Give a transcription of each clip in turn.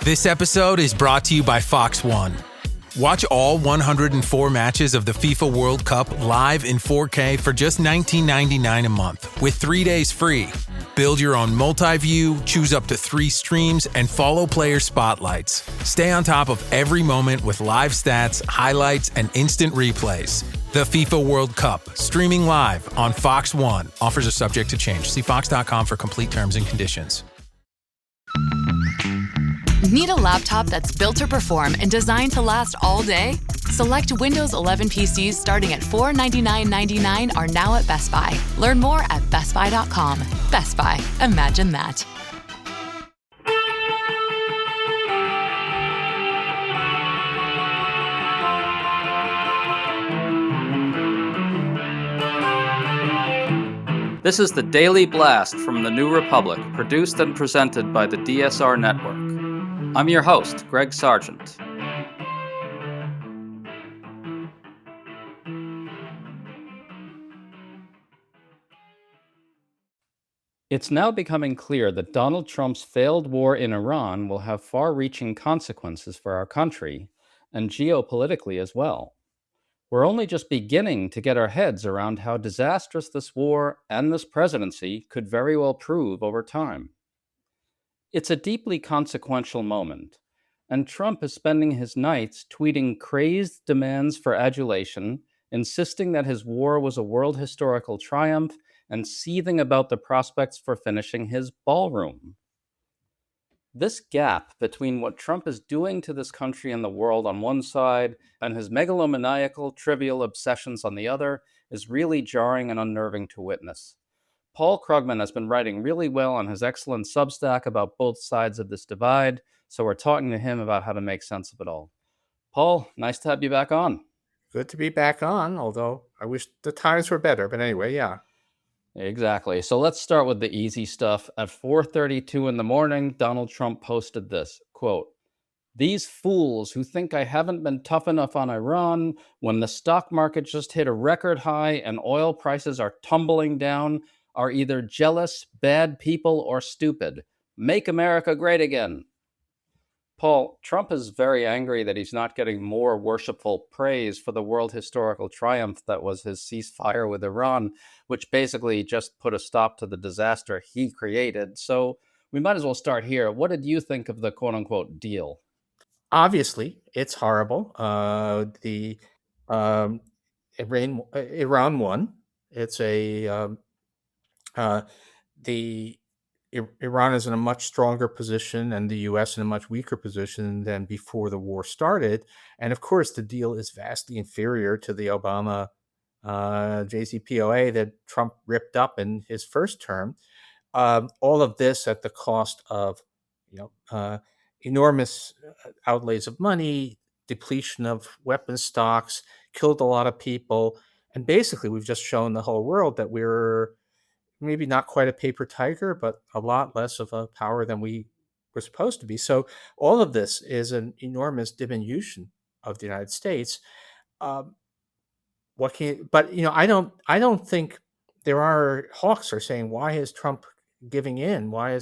This episode is brought to you by Fox One. Watch all 104 matches of the FIFA World Cup live in 4K for just $19.99 a month with 3 days free. Build your own multi-view, choose up to 3 streams, and follow player spotlights. Stay on top of every moment with live stats, highlights, and instant replays. The FIFA World Cup, streaming live on Fox One. Offers are subject to change. See fox.com for complete terms and conditions. Need a laptop that's built to perform and designed to last all day? Select Windows 11 PCs starting at $499.99 are now at Best Buy. Learn more at bestbuy.com. Best Buy. Imagine that. This is the Daily Blast from the New Republic, produced and presented by the DSR Network. I'm your host, Greg Sargent. It's now becoming clear that Donald Trump's failed war in Iran will have far-reaching consequences for our country, and geopolitically as well. We're only just beginning to get our heads around how disastrous this war and this presidency could very well prove over time. It's a deeply consequential moment, and Trump is spending his nights tweeting crazed demands for adulation, insisting that his war was a world historical triumph, and seething about the prospects for finishing his ballroom. This gap between what Trump is doing to this country and the world on one side and his megalomaniacal, trivial obsessions on the other is really jarring and unnerving to witness. Paul Krugman has been writing really well on his excellent Substack about both sides of this divide, so we're talking to him about how to make sense of it all. Paul, nice to have you back on. Good to be back on, although I wish the times were better. But anyway, yeah. Exactly. So let's start with the easy stuff. At 4:32 in the morning, Donald Trump posted this, quote, "These fools who think I haven't been tough enough on Iran when the stock market just hit a record high and oil prices are tumbling down are either jealous, bad people, or stupid. Make America great again." Paul, Trump is very angry that he's not getting more worshipful praise for the world historical triumph that was his ceasefire with Iran, which basically just put a stop to the disaster he created. So we might as well start here. What did you think of the quote-unquote deal? Obviously, it's horrible. Iran won. It's Iran is in a much stronger position and the U.S. in a much weaker position than before the war started. And of course, the deal is vastly inferior to the Obama JCPOA that Trump ripped up in his first term. All of this at the cost of, enormous outlays of money, depletion of weapons stocks, killed a lot of people. And basically, we've just shown the whole world that we're maybe not quite a paper tiger, but a lot less of a power than we were supposed to be. So all of this is an enormous diminution of the United States. I don't think there are hawks are saying, why is Trump giving in? Why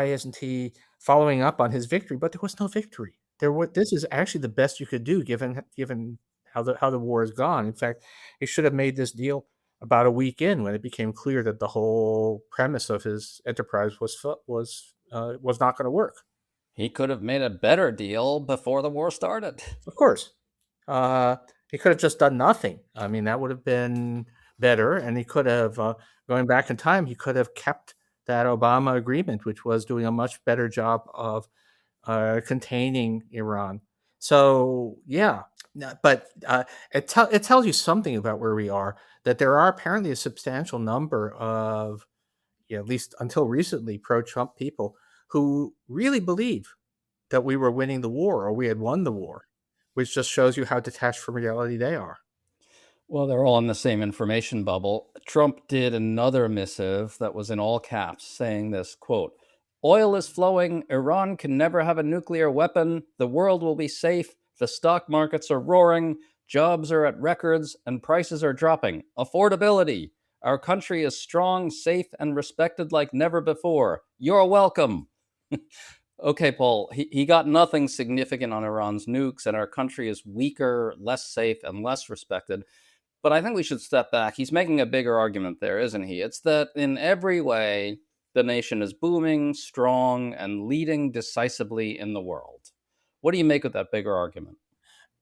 isn't he following up on his victory? But there was no victory. This is actually the best you could do given how the war has gone. In fact, he should have made this deal about a week in, when it became clear that the whole premise of his enterprise was not going to work. He could have made a better deal before the war started. Of course. He could have just done nothing. I mean, that would have been better. And he could have, going back in time, he could have kept that Obama agreement, which was doing a much better job of containing Iran. So, yeah. But it tells you something about where we are, that there are apparently a substantial number of, at least until recently, pro-Trump people who really believe that we were winning the war or we had won the war, which just shows you how detached from reality they are. Well, they're all in the same information bubble. Trump did another missive that was in all caps saying this, quote, "Oil is flowing. Iran can never have a nuclear weapon. The world will be safe. The stock markets are roaring, jobs are at records, and prices are dropping. Affordability. Our country is strong, safe, and respected like never before. You're welcome." Okay, Paul, he got nothing significant on Iran's nukes, and our country is weaker, less safe, and less respected. But I think we should step back. He's making a bigger argument there, isn't he? It's that in every way, the nation is booming, strong, and leading decisively in the world. What do you make of that bigger argument?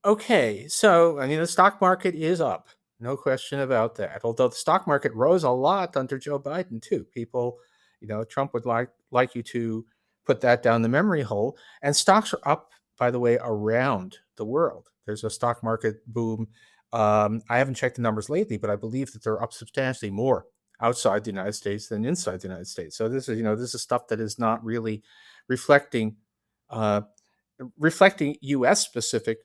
Okay, so I mean, the stock market is up, no question about that. Although the stock market rose a lot under Joe Biden too. People, Trump would like you to put that down the memory hole. And stocks are up, by the way, around the world. There's a stock market boom. I haven't checked the numbers lately, but I believe that they're up substantially more outside the United States than inside the United States. So this is stuff that is not really reflecting uh, reflecting U.S. specific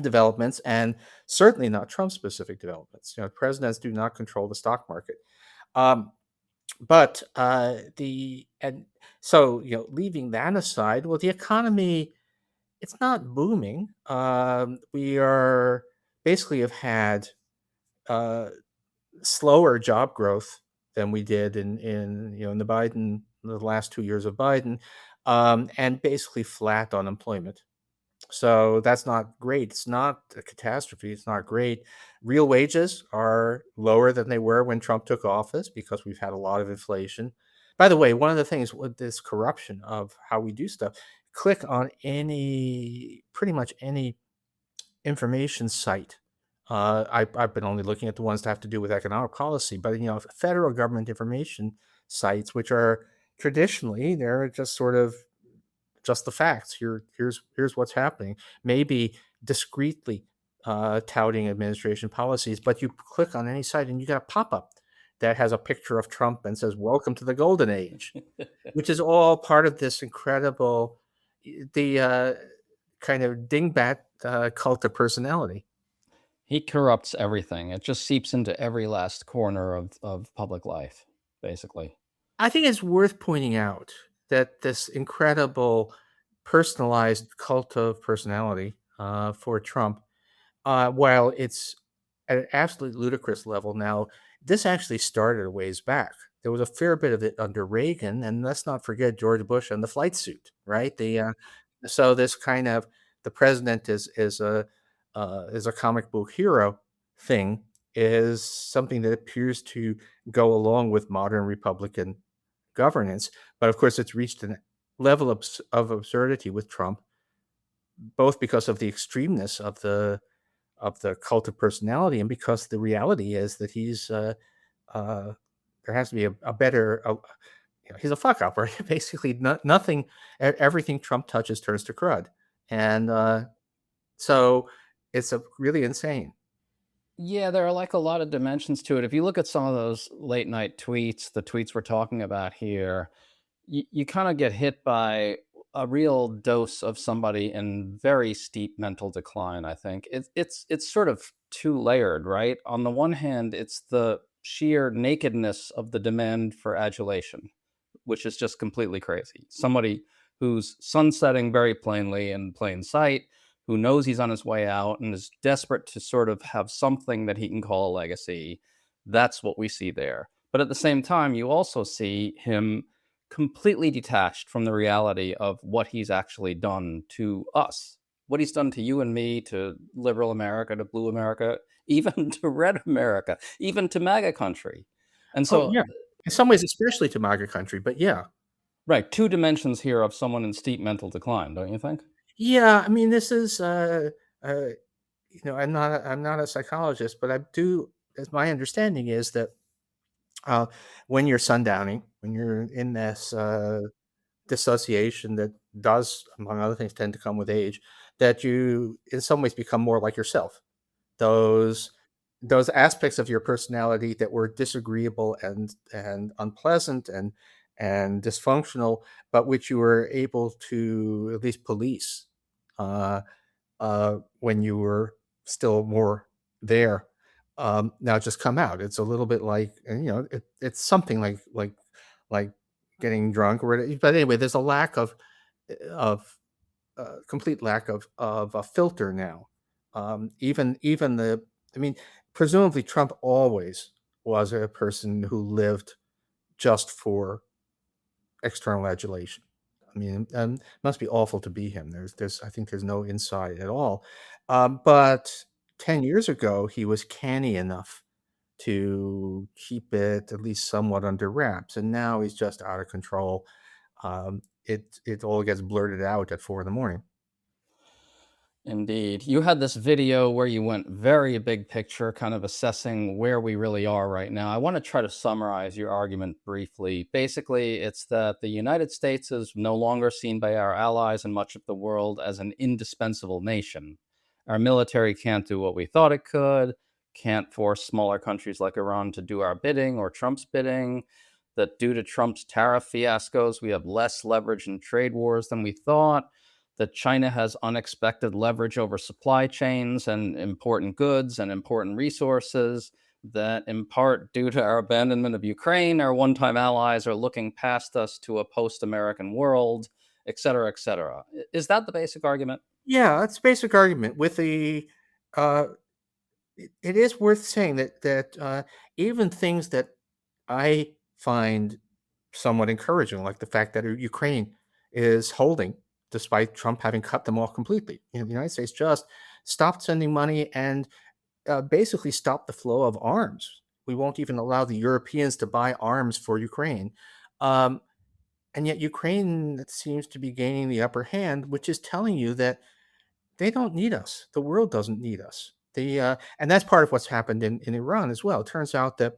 developments, and certainly not Trump specific developments. Presidents do not control the stock market. Um, but the and so leaving that aside, well, the economy, it's not booming. We are basically have had uh, slower job growth than we did in the last 2 years of Biden, and basically flat unemployment. So that's not great. It's not a catastrophe. It's not great. Real wages are lower than they were when Trump took office because we've had a lot of inflation. By the way, one of the things with this corruption of how we do stuff, click on pretty much any information site. I've been only looking at the ones that have to do with economic policy, but federal government information sites, which are traditionally, they're just sort of just the facts. Here's what's happening. Maybe discreetly touting administration policies, but you click on any site and you get a pop up that has a picture of Trump and says "Welcome to the Golden Age," which is all part of this incredible, the kind of dingbat cult of personality. He corrupts everything. It just seeps into every last corner of public life, basically. I think it's worth pointing out that this incredible personalized cult of personality for Trump, while it's at an absolutely ludicrous level now, this actually started a ways back. There was a fair bit of it under Reagan, and let's not forget George Bush and the flight suit, right? So this kind of the president is a comic book hero thing is something that appears to go along with modern Republican governance. But of course, it's reached a level of absurdity with Trump, both because of the extremeness of the cult of personality, and because the reality is that uh, there has to be a better. He's a fuck up, right? Basically, nothing, everything Trump touches turns to crud, and so it's really insane. Yeah, there are like a lot of dimensions to it. If you look at some of those late night tweets, the tweets we're talking about here, you kind of get hit by a real dose of somebody in very steep mental decline. I think it's sort of two layered, right? On the one hand, it's the sheer nakedness of the demand for adulation, which is just completely crazy. Somebody who's sunsetting very plainly in plain sight, who knows he's on his way out and is desperate to sort of have something that he can call a legacy. That's what we see there. But at the same time, you also see him completely detached from the reality of what he's actually done to us, what he's done to you and me, to liberal America, to blue America, even to red America, even to MAGA country. And Oh so, yeah, in some ways, especially to MAGA country, but yeah. right, two dimensions here of someone in steep mental decline, don't you think? Yeah, I mean, this is, uh, I'm not a psychologist, but I do. As my understanding is that uh, when you're sundowning, when you're in this dissociation that does, among other things, tend to come with age, that you, in some ways, become more like yourself. Those those aspects of your personality that were disagreeable and unpleasant and dysfunctional, but which you were able to at least police uh, when you were still more there. Now just come out. It's a little bit like, and, it's something like getting drunk or whatever. But anyway, there's a lack of complete lack of a filter now. Even the, I mean, presumably Trump always was a person who lived just for external adulation. I mean, it must be awful to be him. I think there's no insight at all. But 10 years ago, he was canny enough to keep it at least somewhat under wraps, and now he's just out of control. It all gets blurted out at 4 in the morning. Indeed. You had this video where you went very big picture, kind of assessing where we really are right now. I want to try to summarize your argument briefly. Basically, it's that the United States is no longer seen by our allies and much of the world as an indispensable nation. Our military can't do what we thought it could, can't force smaller countries like Iran to do our bidding or Trump's bidding. That due to Trump's tariff fiascos, we have less leverage in trade wars than we thought. That China has unexpected leverage over supply chains and important goods and important resources, that in part due to our abandonment of Ukraine, our one-time allies are looking past us to a post-American world, et cetera, et cetera. Is that the basic argument? Yeah, that's the basic argument. With the, it is worth saying that even things that I find somewhat encouraging, like the fact that Ukraine is holding, despite Trump having cut them off completely. The United States just stopped sending money and basically stopped the flow of arms. We won't even allow the Europeans to buy arms for Ukraine. And yet Ukraine seems to be gaining the upper hand, which is telling you that they don't need us. The world doesn't need us. And that's part of what's happened in Iran as well. It turns out that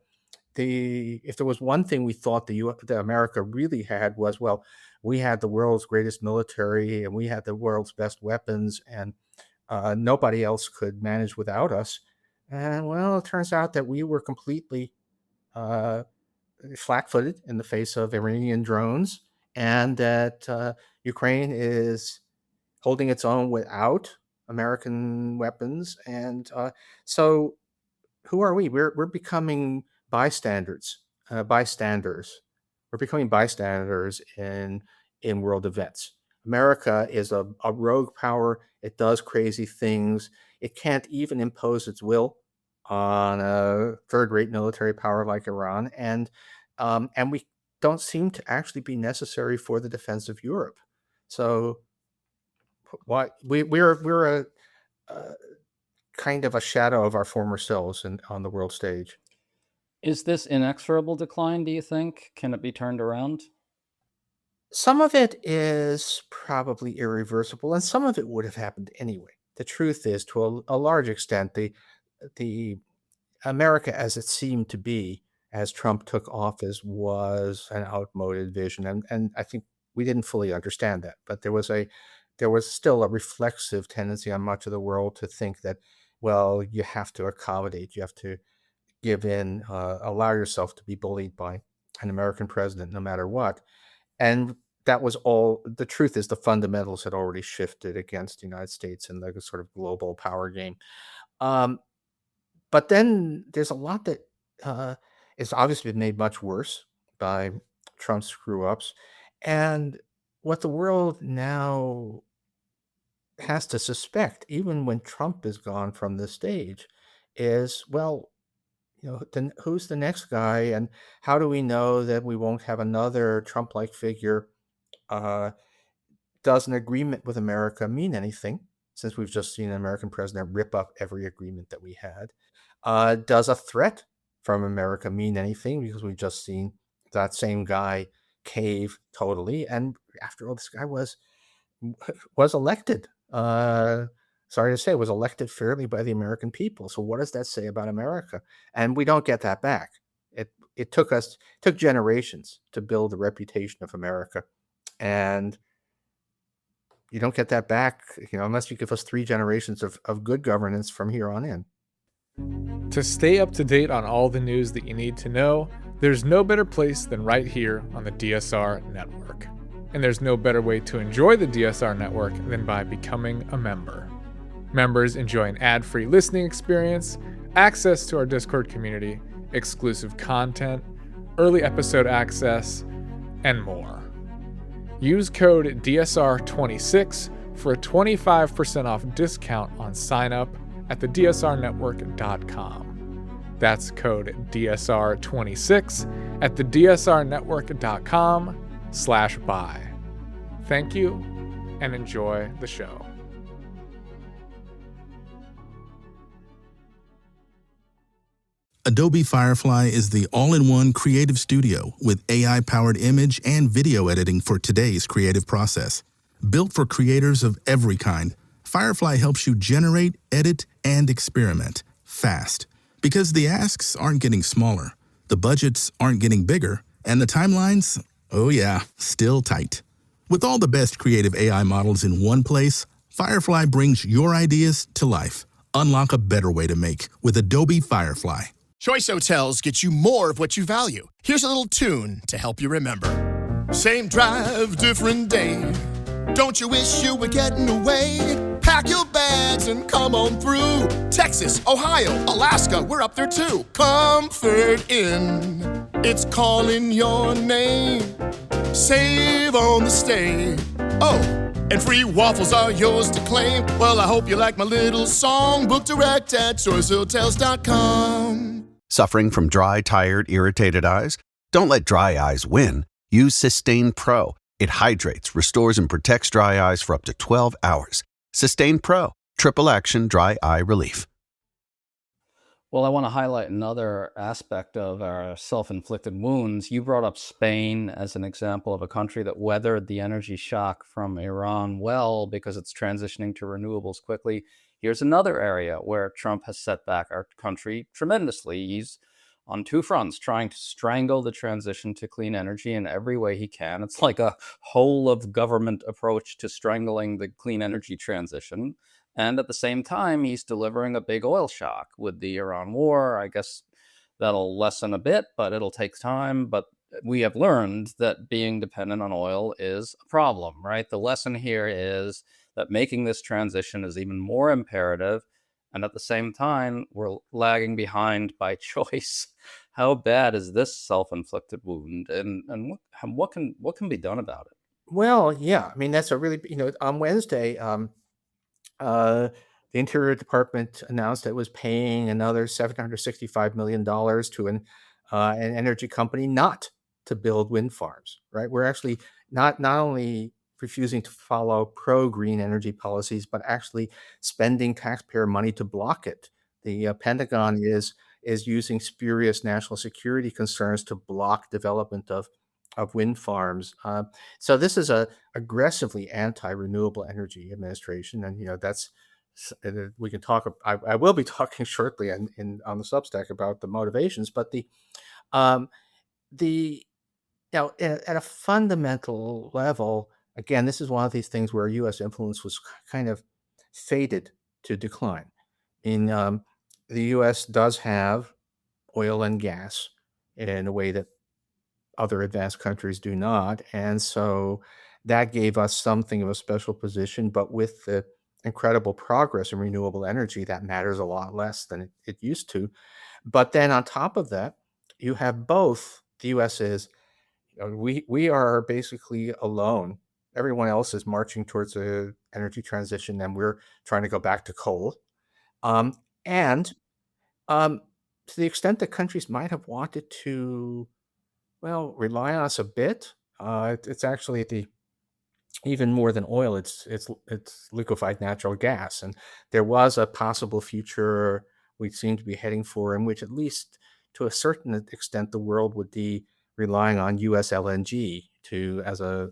if there was one thing we thought that America really had was, well, we had the world's greatest military and we had the world's best weapons, and nobody else could manage without us. And well, it turns out that we were completely flat-footed in the face of Iranian drones, and that Ukraine is holding its own without American weapons. And so who are we? We're becoming bystanders. We're becoming bystanders in world events. America is a rogue power. It does crazy things. It can't even impose its will on a third-rate military power like Iran, and we don't seem to actually be necessary for the defense of Europe. So, why we're a kind of a shadow of our former selves on the world stage. Is this inexorable decline, do you think? Can it be turned around? Some of it is probably irreversible, and some of it would have happened anyway. The truth is, to a large extent, the America as it seemed to be as Trump took office was an outmoded vision, and I think we didn't fully understand that. But there was still a reflexive tendency on much of the world to think that, well, you have to accommodate, you have to give in, allow yourself to be bullied by an American president no matter what. And that was all. The truth is, the fundamentals had already shifted against the United States in the sort of global power game. But then there's a lot that is obviously been made much worse by Trump's screw-ups. And what the world now has to suspect, even when Trump is gone from the stage, is, well, then who's the next guy, and how do we know that we won't have another Trump-like figure? Does an agreement with America mean anything, since we've just seen an American president rip up every agreement that we had? Does a threat from America mean anything, because we've just seen that same guy cave totally? And after all, this guy was elected. Sorry to say, was elected fairly by the American people. So what does that say about America? And we don't get that back. It took generations to build the reputation of America, and you don't get that back, unless you give us 3 generations of good governance from here on in. To stay up to date on all the news that you need to know, there's no better place than right here on the DSR network. And there's no better way to enjoy the DSR network than by becoming a member. Members enjoy an ad-free listening experience, access to our Discord community, exclusive content, early episode access, and more. Use code DSR26 for a 25% off discount on sign-up at thedsrnetwork.com. That's code DSR26 at thedsrnetwork.com/buy. Thank you, and enjoy the show. Adobe Firefly is the all-in-one creative studio with AI-powered image and video editing for today's creative process. Built for creators of every kind, Firefly helps you generate, edit, and experiment fast. Because the asks aren't getting smaller, the budgets aren't getting bigger, and the timelines, oh yeah, still tight. With all the best creative AI models in one place, Firefly brings your ideas to life. Unlock a better way to make with Adobe Firefly. Choice Hotels get you more of what you value. Here's a little tune to help you remember. Same drive, different day. Don't you wish you were getting away? Pack your bags and come on through. Texas, Ohio, Alaska, we're up there too. Comfort Inn, it's calling your name. Save on the stay. Oh, and free waffles are yours to claim. Well, I hope you like my little song. Book direct at choicehotels.com. Suffering from dry, tired, irritated eyes? Don't let dry eyes win. Use Sustain Pro. It hydrates, restores, and protects dry eyes for up to 12 hours. Sustain Pro. Triple action dry eye relief. Well, I want to highlight another aspect of our self-inflicted wounds. You brought up Spain as an example of a country that weathered the energy shock from Iran well because it's transitioning to renewables quickly. Here's another area where Trump has set back our country tremendously. He's on two fronts, trying to strangle the transition to clean energy in every way he can. It's like a whole of government approach to strangling the clean energy transition. And at the same time, he's delivering a big oil shock with the Iran war. I guess that'll lessen a bit, but it'll take time. But we have learned that being dependent on oil is a problem, right? The lesson here is that making this transition is even more imperative. And at the same time, we're lagging behind by choice. How bad is this self-inflicted wound, and what can be done about it? Well, yeah, I mean that's a really on Wednesday, the Interior Department announced that it was paying another $765 million to an energy company not to build wind farms. Right, we're actually not only refusing to follow pro-green energy policies, but actually spending taxpayer money to block it. The Pentagon is using spurious national security concerns to block development of wind farms. So this is a aggressively anti-renewable energy administration, and that's we can talk. I will be talking shortly on the Substack about the motivations, but um, the at a fundamental level, again, this is one of these things where U.S. influence was kind of fated to decline. The U.S. does have oil and gas in a way that other advanced countries do not, and so that gave us something of a special position. But with the incredible progress in renewable energy, that matters a lot less than it used to. But then on top of that, you have both. The U.S. is we are basically alone. Everyone else is marching towards a energy transition, and we're trying to go back to coal. And to the extent that countries might have wanted to, well, rely on us a bit, it's actually even more than oil. It's liquefied natural gas, and there was a possible future we seem to be heading for, in which, at least to a certain extent, the world would be relying on U.S. LNG as at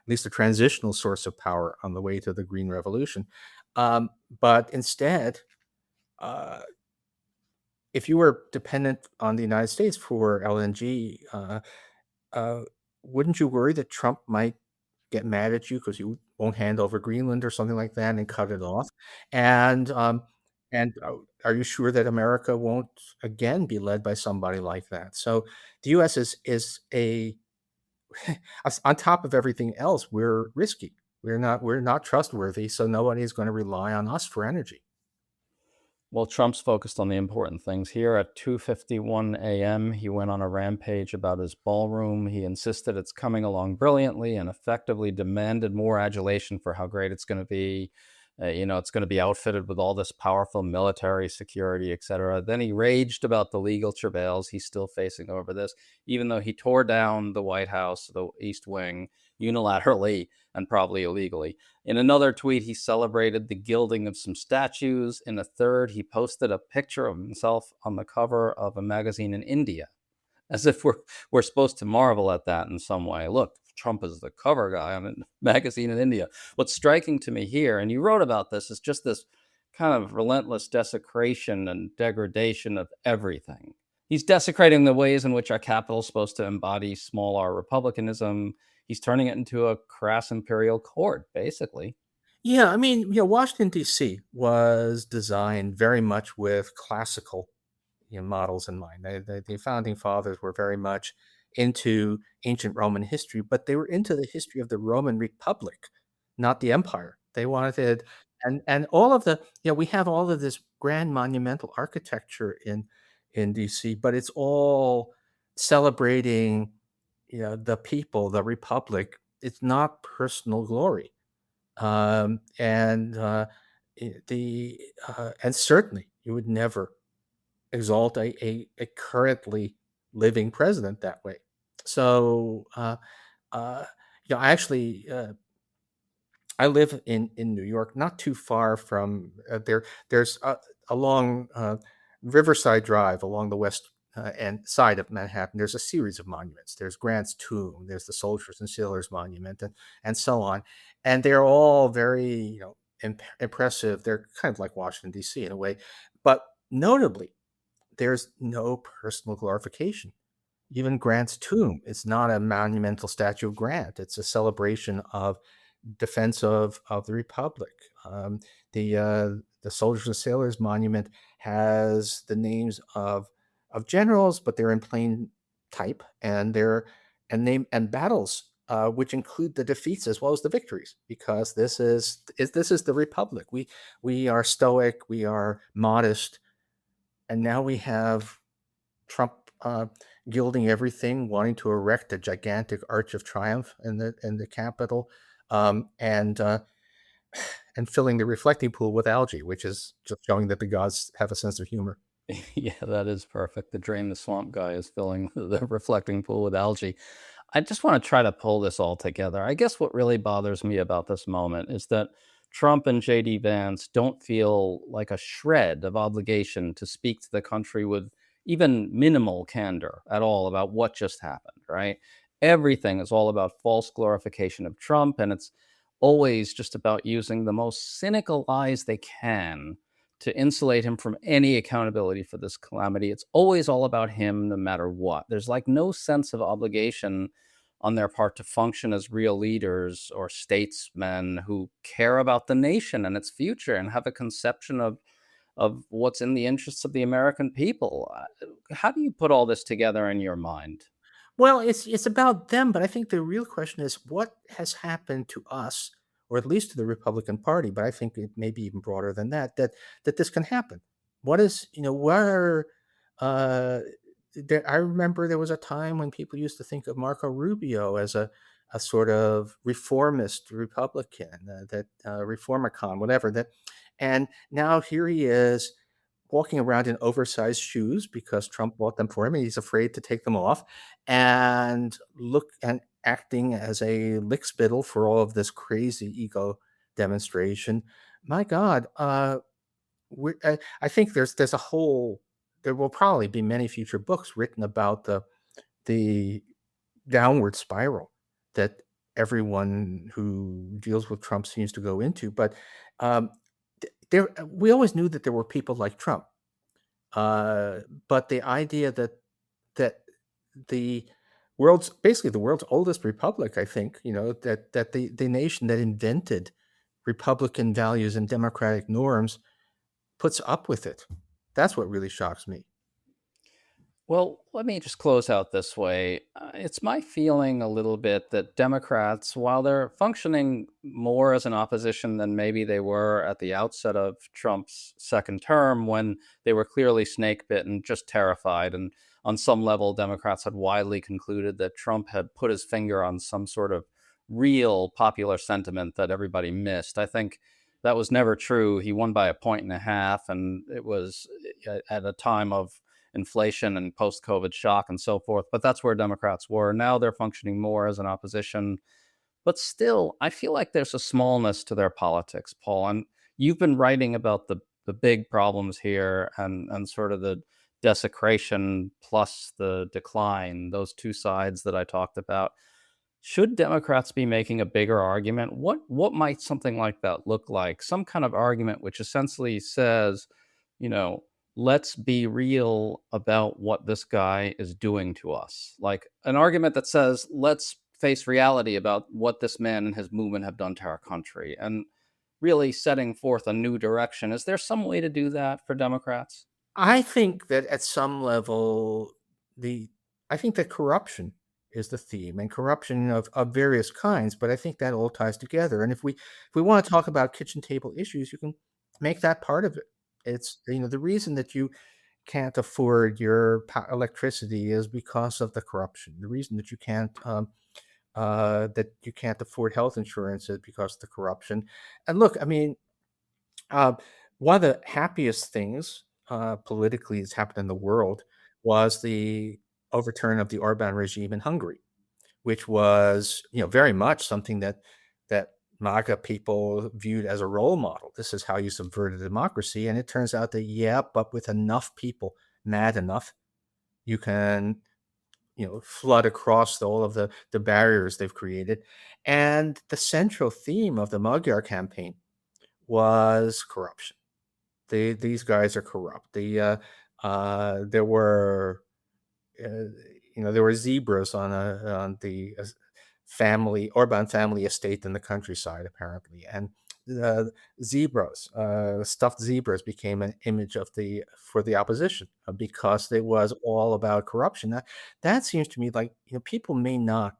least a transitional source of power on the way to the green revolution. But instead, if you were dependent on the United States for LNG, wouldn't you worry that Trump might get mad at you because you won't hand over Greenland or something like that and cut it off? And are you sure that America won't again be led by somebody like that? So the U.S. is on top of everything else, we're risky. We're not trustworthy. So nobody's going to rely on us for energy. Well, Trump's focused on the important things. Here at 2:51 a.m., he went on a rampage about his ballroom. He insisted it's coming along brilliantly and effectively demanded more adulation for how great it's going to be. It's going to be outfitted with all this powerful military security, et cetera. Then he raged about the legal travails he's still facing over this, even though he tore down the White House, the East Wing, unilaterally and probably illegally. In another tweet, he celebrated the gilding of some statues. In a third, he posted a picture of himself on the cover of a magazine in India, as if we're supposed to marvel at that in some way. Look, Trump is the cover guy on a magazine in India. What's striking to me here, and you wrote about this, is just this kind of relentless desecration and degradation of everything. He's desecrating the ways in which our capital is supposed to embody small r republicanism. He's turning it into a crass imperial court, basically. Yeah, I mean, Washington D.C. was designed very much with classical models in mind. The founding fathers were very much into ancient Roman history, but they were into the history of the Roman Republic, not the empire. They wanted, and all of the, we have all of this grand monumental architecture in DC, but it's all celebrating, the people, the Republic. It's not personal glory. And the and certainly you would never exalt a currently living president that way. So, uh, I actually I live in New York, not too far from there. There's along Riverside Drive, along the west end side of Manhattan. There's a series of monuments. There's Grant's tomb. There's the Soldiers and Sailors Monument, and so on. And they're all very impressive. They're kind of like Washington D.C. in a way, but notably, there's no personal glorification. Even Grant's tomb is not a monumental statue of Grant. It's a celebration of defense of the Republic. The Soldiers and Sailors Monument has the names of generals, but they're in plain type, and and battles, which include the defeats as well as the victories, because this is the Republic. We are stoic, we are modest, and now we have Trump gilding everything, wanting to erect a gigantic arch of triumph in the Capitol, um, and uh, and filling the reflecting pool with algae, which is just showing that the gods have a sense of humor. Yeah, that is perfect. The Drain the Swamp guy is filling the reflecting pool with algae. I just want to try to pull this all together. I guess what really bothers me about this moment is that Trump and JD Vance don't feel like a shred of obligation to speak to the country with even minimal candor at all about what just happened, right? Everything is all about false glorification of Trump, and it's always just about using the most cynical lies they can to insulate him from any accountability for this calamity. It's always all about him, no matter what. There's like no sense of obligation on their part to function as real leaders or statesmen who care about the nation and its future and have a conception of what's in the interests of the American people. How do you put all this together in your mind? Well, it's about them, but I think the real question is what has happened to us, or at least to the Republican Party, but I think it may be even broader than that, that this can happen. What is, where uh I remember there was a time when people used to think of Marco Rubio as a sort of reformist Republican, that reformicon, whatever that, and now here he is walking around in oversized shoes because Trump bought them for him and he's afraid to take them off, and acting as a lickspittle for all of this crazy ego demonstration. My God, I think there's a whole there will probably be many future books written about the downward spiral that everyone who deals with Trump seems to go into. But um, we always knew that there were people like Trump, uh, but the idea that the basically the world's oldest republic, I think, that the nation that invented Republican values and democratic norms puts up with it. That's what really shocks me. Well, let me just close out this way. It's my feeling a little bit that Democrats, while they're functioning more as an opposition than maybe they were at the outset of Trump's second term, when they were clearly snake bitten, just terrified. And on some level, Democrats had widely concluded that Trump had put his finger on some sort of real popular sentiment that everybody missed. I think that was never true. He won by 1.5 points, and it was at a time of inflation and post-COVID shock and so forth. But that's where Democrats were. Now they're functioning more as an opposition, But still, I feel like there's a smallness to their politics, Paul. And you've been writing about the big problems here and sort of the desecration plus the decline, those two sides that I talked about. Should Democrats be making a bigger argument? What might something like that look like? Some kind of argument which essentially says, you know, let's be real about what this guy is doing to us. Like an argument that says, let's face reality about what this man and his movement have done to our country and really setting forth a new direction. Is there some way to do that for Democrats? I think that at some level, the I think that corruption is the theme, and corruption of various kinds. But I think that all ties together. And if we want to talk about kitchen table issues, you can make that part of it. It's the reason that you can't afford your electricity is because of the corruption. The reason that you can't afford health insurance is because of the corruption. And look, I mean, uh, one of the happiest things politically that's happened in the world was the overturn of the Orban regime in Hungary, which was very much something that MAGA people viewed as a role model. This is how you subvert a democracy, and it turns out that but with enough people mad enough, you can flood across all of the barriers they've created. And the central theme of the Magyar campaign was corruption. These guys are corrupt. There were there were zebras on the Orban family estate in the countryside, apparently, and the stuffed zebras became an image for the opposition because it was all about corruption. That seems to me like people may not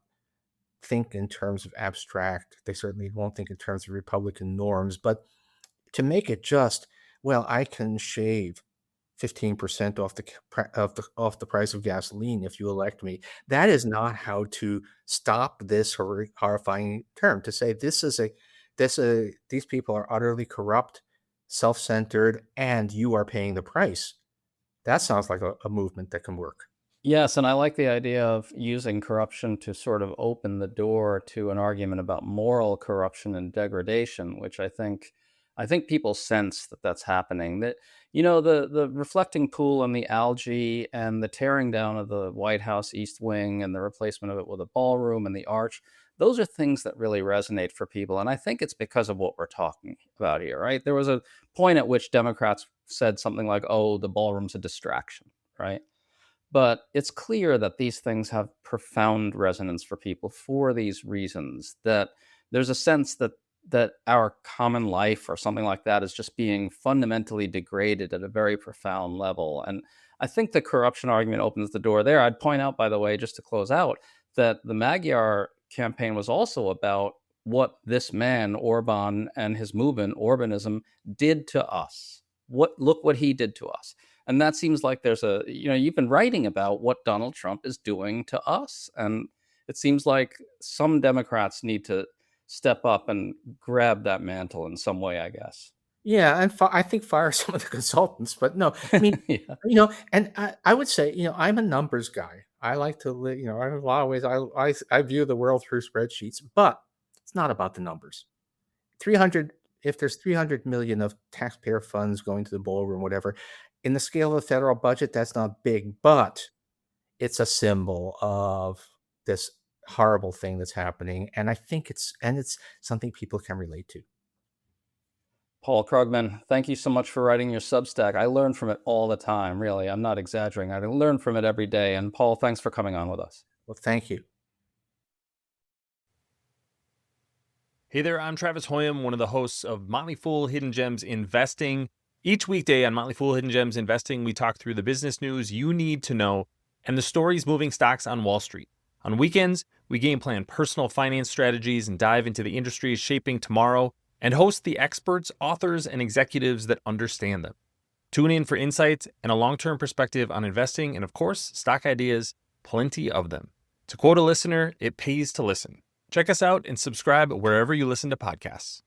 think in terms of abstract. They certainly won't think in terms of Republican norms, but to make it just, well, I can shave 15% off the price of gasoline if you elect me. That is not how to stop this horrifying term. To say these people are utterly corrupt, self-centered, and you are paying the price. That sounds like a movement that can work. Yes, and I like the idea of using corruption to sort of open the door to an argument about moral corruption and degradation, which I think people sense that that's happening. That the reflecting pool and the algae and the tearing down of the White House East Wing and the replacement of it with a ballroom and the arch. Those are things that really resonate for people, and I think it's because of what we're talking about here, right? There was a point at which Democrats said something like, "Oh, the ballroom's a distraction," right? But it's clear that these things have profound resonance for people for these reasons, that there's a sense that our common life or something like that is just being fundamentally degraded at a very profound level. And I think the corruption argument opens the door there. I'd point out, by the way, just to close out, that the Magyar campaign was also about what this man, Orban, and his movement, Orbanism, did to us. Look what he did to us. And that seems like there's you've been writing about what Donald Trump is doing to us. And it seems like some Democrats need to step up and grab that mantle in some way, I guess. Yeah, and I think fire some of the consultants, but no, I mean, Yeah. and I would say, I'm a numbers guy. I like to live, in a lot of ways, I view the world through spreadsheets, but it's not about the numbers. 300, if there's 300 million of taxpayer funds going to the ballroom, whatever, in the scale of the federal budget, that's not big, but it's a symbol of this horrible thing that's happening. And I think it's something people can relate to. Paul Krugman, thank you so much for writing your Substack. I learn from it all the time, really. I'm not exaggerating. I learn from it every day. And Paul, thanks for coming on with us. Well, thank you. Hey there, I'm Travis Hoyam, one of the hosts of Motley Fool Hidden Gems Investing. Each weekday on Motley Fool Hidden Gems Investing, we talk through the business news you need to know and the stories moving stocks on Wall Street. On weekends, we game plan personal finance strategies and dive into the industries shaping tomorrow and host the experts, authors, and executives that understand them. Tune in for insights and a long-term perspective on investing and, of course, stock ideas, plenty of them. To quote a listener, it pays to listen. Check us out and subscribe wherever you listen to podcasts.